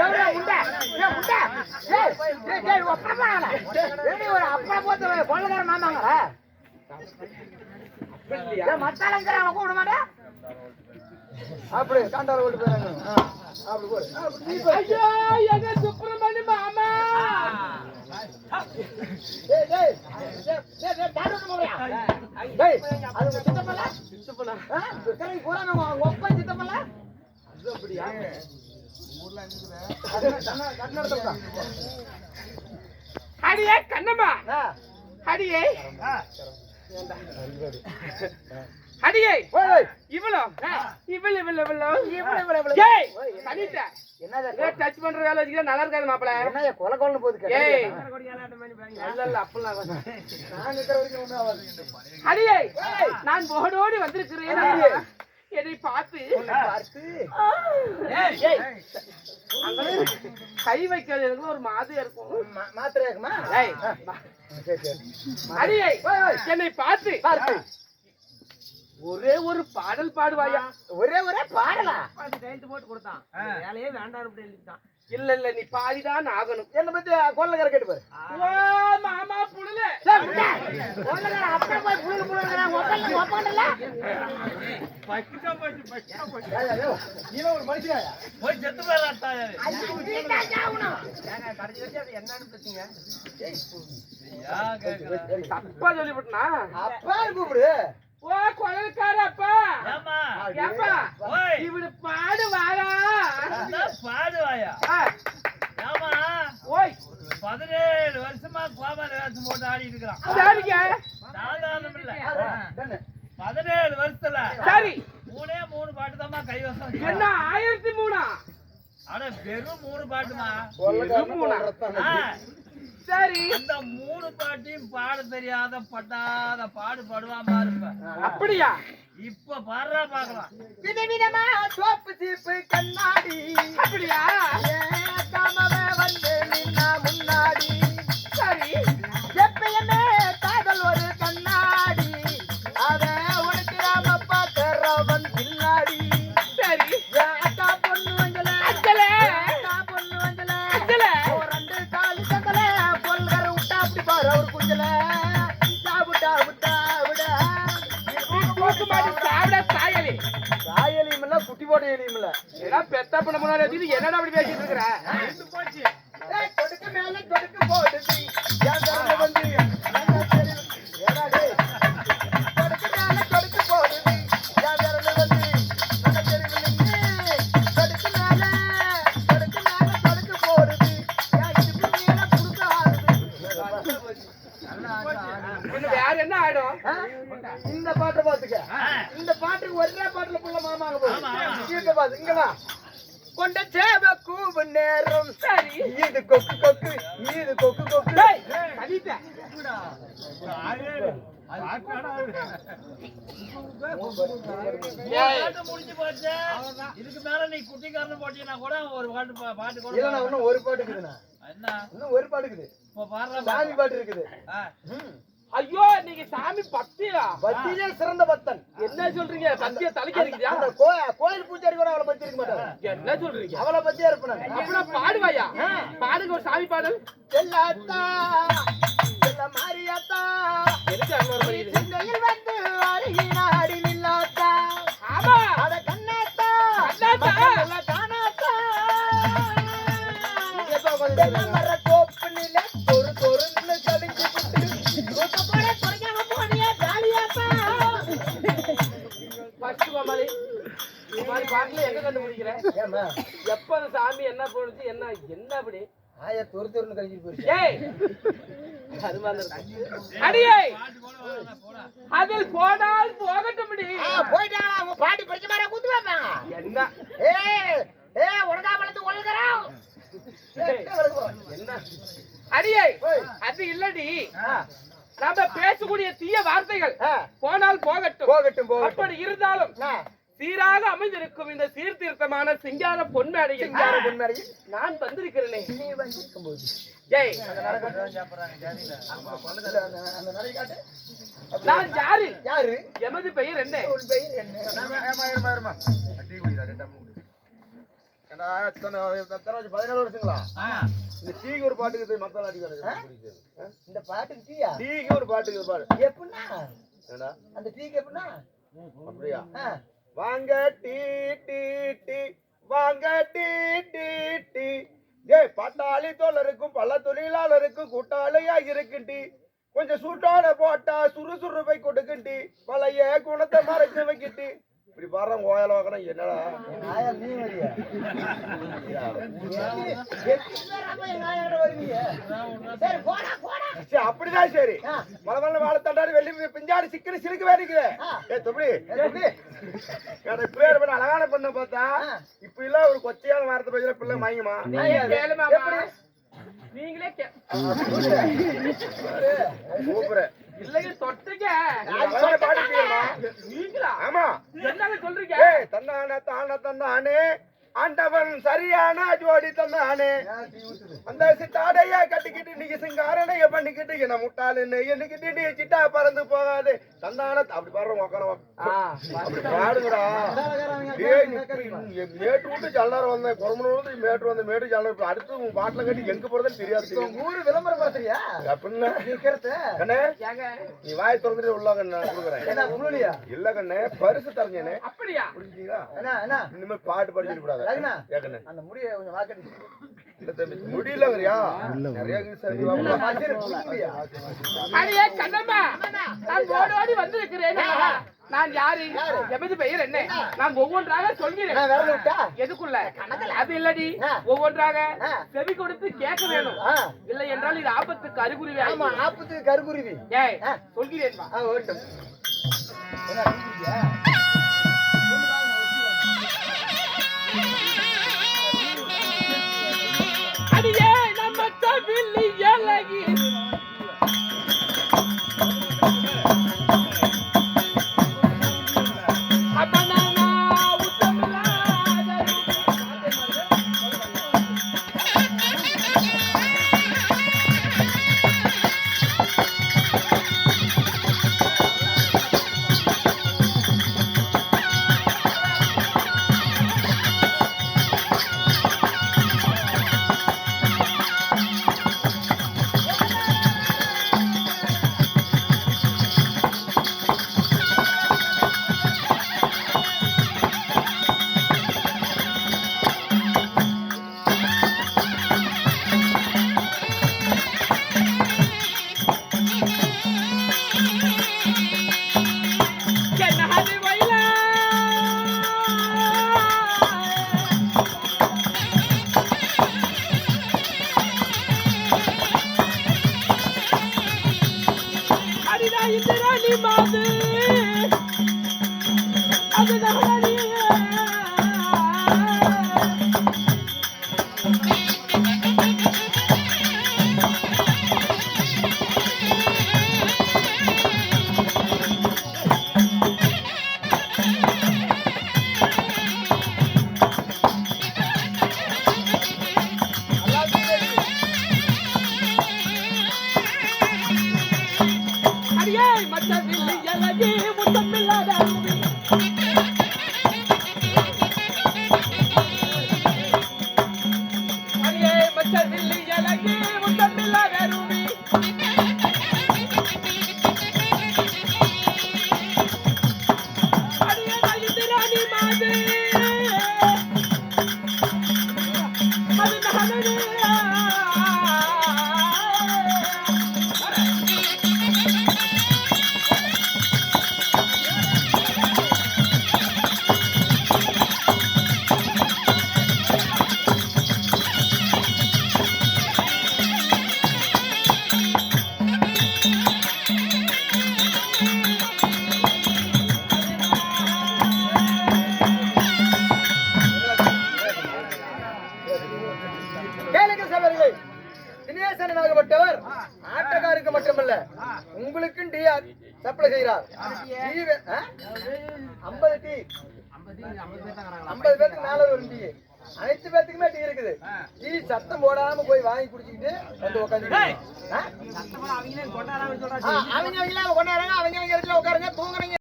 எவ்வளோ உண்டா உண்டா ஒரு அப்பா போத்து கொள்ளக்கார மாமாங்களா மத்தாலங்கிறாங்க கூட மாட்டா அப்படி காண்டால ஓட்டு போறாங்க அப்படி போடு ஐயோ எங்க சுப்பிரமணி மாமா டேய் டேய் டேய் டாடோ போறியா டேய் அது சித்தப்பல சித்தப்பல கரை போறானே ஒப்ப சித்தப்பல அது அப்படியே ஊர்ல இருக்குற கண்ணடத்தா அடியே கண்ணம்மா அடியே அடியே இவ்வளோ என்னடா டச் பண்ற வேலை வச்சுக்கிட்டா நல்லா இருக்காது மாப்பிள என்ன கொலை கொல்ல போகுது ஏய் இல்ல அப்பலாம் நான் நிக்கிற வரைக்கும் ஒண்ணு ஆகாது அடியே நான் ஓடோடி வந்திருக்கிறேன் என்னை பார்த்து கை வைக்கிறது எனக்கு ஒரு மாதிரியா இருக்கும் மாத்திரையா இருக்குமா அடியே என்னை பார்த்து ஒரே ஒரு பாடல் பாடுவாயா ஒரே பாடலா கையெழுத்து போட்டு கொடுத்தான் வேலையே வேண்டாம் எழுதிட்டான் இல்ல இல்ல நீ பாடிதான் ஆகணும் என்ன பத்தி கொள்ளக்கார கேட்டு பாரு மாமா புடல கொள்ளக்கார அப்பா போய் புடல புடல ஒப்பண்டல பக்கிட்டா போய் நீ ஒரு மனுஷனா போய் செத்து போறாட்டா ஐயோ நீ தாவுணும் ஏங்க கடைசி வச்சு அது என்னன்னு பிரச்சனை தப்பா சொல்லிவிட்டனா அப்பா கூப்பிடு ஓ கொள்ளக்கார அப்பா ஏமா ஏப்பா இவரு பாடுவாரா பாடுவாயா ஏமா ஓய் 17 வருஷமா கோமர வேஷம் போட்டு ஆடி இருக்கான் சரிங்க சாதாரணம் இல்ல 17 வருஷத்துல சரி மூணு பாட்டு தான்மா கைவசம் என்ன 1003 அட வெறும் 3 பாட்டுமா சரி அந்த 3 பாட்டையும் பாட தெரியாத பட்டாத பாடுவான் பாருப்ப அப்படியா இப்ப பாடுறா பாக்கலாம் விதவிதமா சோப்பு சீப்பு கண்ணாடி அப்படியா காமவே வந்து நின்னா முன்னாடி சரி எப்பயுமே காதல் ஒரு கண்ணாடி அத உனக்கு ராம பாக்கறவன் பின்னாடி சரி அக்கா பொண்ணு வந்தல அஞ்சலே அக்கா பொண்ணு வந்தல அஞ்சலே ரெண்டு கால் சந்தல பொல்கர விட்டா அப்படி பாரு அவர் குஞ்சல சாவுடா விட்டா விட போக்கு மாடி சாவுடா சாயலி சாயலியும் இல்ல குட்டி போட எலியும் இல்ல ஏடா பெத்த பண்ண முன்னாடி வச்சிட்டு என்னடா அப்படி பேசிட்டு இருக்கற இருந்து போச்சு கொடுக்க மேல கொடுக்க போடுது யாரோ வந்து ஏடா டேய் கொடுக்க மேல கொடுக்க போடுது யாரோ வந்து நம்ம தெரியல கொடுக்க மேல கொடுக்க போடுது யா இது மேல புடுக்க ஆடுது இன்னும் வேற என்ன ஆடும் இந்த பாட்டு பாத்துக்க இந்த பாட்டுக்கு ஒரே பாட்டுல புள்ள மாமாங்க போகுது இங்க பாத்து இங்க வா கொண்ட சேவ கூவு நேரம் சரி இது கொக்கு கொக்கு இது கொக்கு கொக்கு டேய் கடிட்ட முடிஞ்சு போச்சு இதுக்கு மேல நீ குட்டிக்காரன் போட்டீங்கன்னா கூட ஒரு பாட்டு கூட இல்ல நான் இன்னும் ஒரு பாட்டு இருக்குதுண்ணா என்ன இன்னும் ஒரு பாட்டு இருக்குது இப்ப பாடுற சாமி பாட்டு இருக்குது ஐயோ நீங்க சாமி பக்தியா பக்தியிலே சிறந்த பக்தன் என்ன சொல்றீங்க பக்திய தலைக்கு இருக்குதா அந்த கோயில் பூஜாரி கூட அவளை பத்தி இருக்க மாட்டாங்க என்ன சொல்றீங்க அவளை பத்தியா இருப்பாங்க அப்ப பாடுவாயா பாடுங்க ஒரு சாமி பாடல் எல்லாத்தா எல்லா மாரியாத்தா எதுக்கு அங்க ஒரு மாதிரி இந்தயில் வந்து அருகினாடி நில்லாத்தா ஆமா அட கண்ணாத்தா கண்ணாத்தா எல்லா தானாத்தா இதோ கொஞ்சம் மர கோப்பு நில ஒரு தொருன்னு கடிஞ்சு பாட்டுல எங்க கண்டுபிடிக்கிறேன் எப்ப சாமி என்ன போடுச்சு என்ன என்ன அப்படி ஆயா தொரு கழிச்சிட்டு போயிடுச்சு அது மாதிரி அடியே அதில் போனால் போகட்டும் போயிட்டாங்க அவங்க பாட்டி படிச்ச மாதிரி குத்து வைப்பாங்க என்ன உனதா வளர்த்து ஒழுங்குறான் என்ன அடியே அது இல்லடி நாம பேசக்கூடிய தீய வார்த்தைகள் போனால் போகட்டும் அப்படி இருந்தாலும் சீராக அமைந்திருக்கும் இந்த சீர்திருத்தமான சிங்கார பொன்மேடையில் நான் வந்திருக்கிறேனே நீ வந்திருக்கும் போது நான் யாரு எமது பெயர் என்ன 17 வருஷங்களா இந்த டீக்கு ஒரு பாட்டுக்கு மத்தால இந்த பாட்டுக்கு டீயா டீக்கு ஒரு பாட்டுக்கு பாடு எப்படின்னா அந்த டீக்கு எப்படின்னா அப்படியா வாங்க டீ டீ டீ வாங்க டீ டீ டீ ஏய் பட்டாளி தோழருக்கும் பல தொழிலாளருக்கும் கூட்டாளியா இருக்குண்டி கொஞ்சம் சூட்டோட போட்டா சுறுசுறுப்பை கொடுக்குண்டி பழைய குணத்தை மறைச்சு வைக்கிட்டு இப்படி பாரு ஓயால வாக்கணும் என்னடா அப்படிதான் சரி மலை மலை வாழை தண்டாடி வெள்ளி பிஞ்சாடி சிக்கன சிலுக்கு வேடிக்குது பேர் பண்ண அழகான பண்ண பார்த்தா இப்ப இல்ல ஒரு கொச்சையான வாரத்தை பயில பிள்ளை மயங்குமா நீங்களே சூப்பர் இல்லைங்க தொட்டுங்க ஆமா என்ன சொல்றீங்க தந்தானே தானே தந்தானே ஆண்டவன் சரியான ஜோடி தந்தானே அந்த சிட்டாடைய கட்டிக்கிட்டு நீங்க சிங்காரனைய பண்ணிக்கிட்டு என்ன முட்டாளுன்னு என்னக்கிட்டு நீ சிட்டா பறந்து போகாது தந்தான அப்படி பாடுறோம் அப்படி பாடுங்கடா மேட்டு விட்டு ஜல்லாரம் வந்தேன் குரம்பு மேட்டு வந்த மேட்டு ஜல்லாரம் அடுத்து உங்க பாட்டில கட்டி எங்க போறதுன்னு தெரியாது ஊரு விளம்பரம் பாத்திரியா அப்படின்னு நீ வாய் திறந்துட்டு உள்ள கொடுக்குறேன் இல்ல கண்ணே பரிசு தரஞ்சேனே அப்படியா இனிமே பாட்டு படிச்சுட்டு கூடாது அந்த முடிய கொஞ்சம் வாக்கடி முடியலங்கறியா நிறைய அடியே கண்ணம்மா நான் ஓடி ஓடி வந்திருக்கிறேன் நான் யாரு எமது பெயர் என்ன நான் ஒவ்வொன்றாக சொல்கிறேன் எதுக்குள்ள அது இல்லடி ஒவ்வொன்றாக செவி கொடுத்து கேட்க வேணும் இல்லை என்றால் இது ஆபத்துக்கு அறிகுறி ஆபத்துக்கு கருகுருவி ஏய் சொல்கிறேன் அடியே நம்ம தவிலி எலகி அப்பனானா உத்தமலாத தினேசனாகப்பட்டவர் ஆட்டக்காருக்கு மட்டுமல்ல உங்களுக்கும் டீ சப்ளை செய்கிறார். 50 டீ 50 பேருக்கு மேல ஒரு டீ அனைத்து பேத்துக்குமே டீ இருக்குது. டீ சத்தம் போடாம போய் வாங்கி குடிச்சிட்டு வந்து உட்காந்து அவங்க கொண்டாடுறாங்க அவங்க இடத்துல உட்காருங்க தூங்குறீங்க.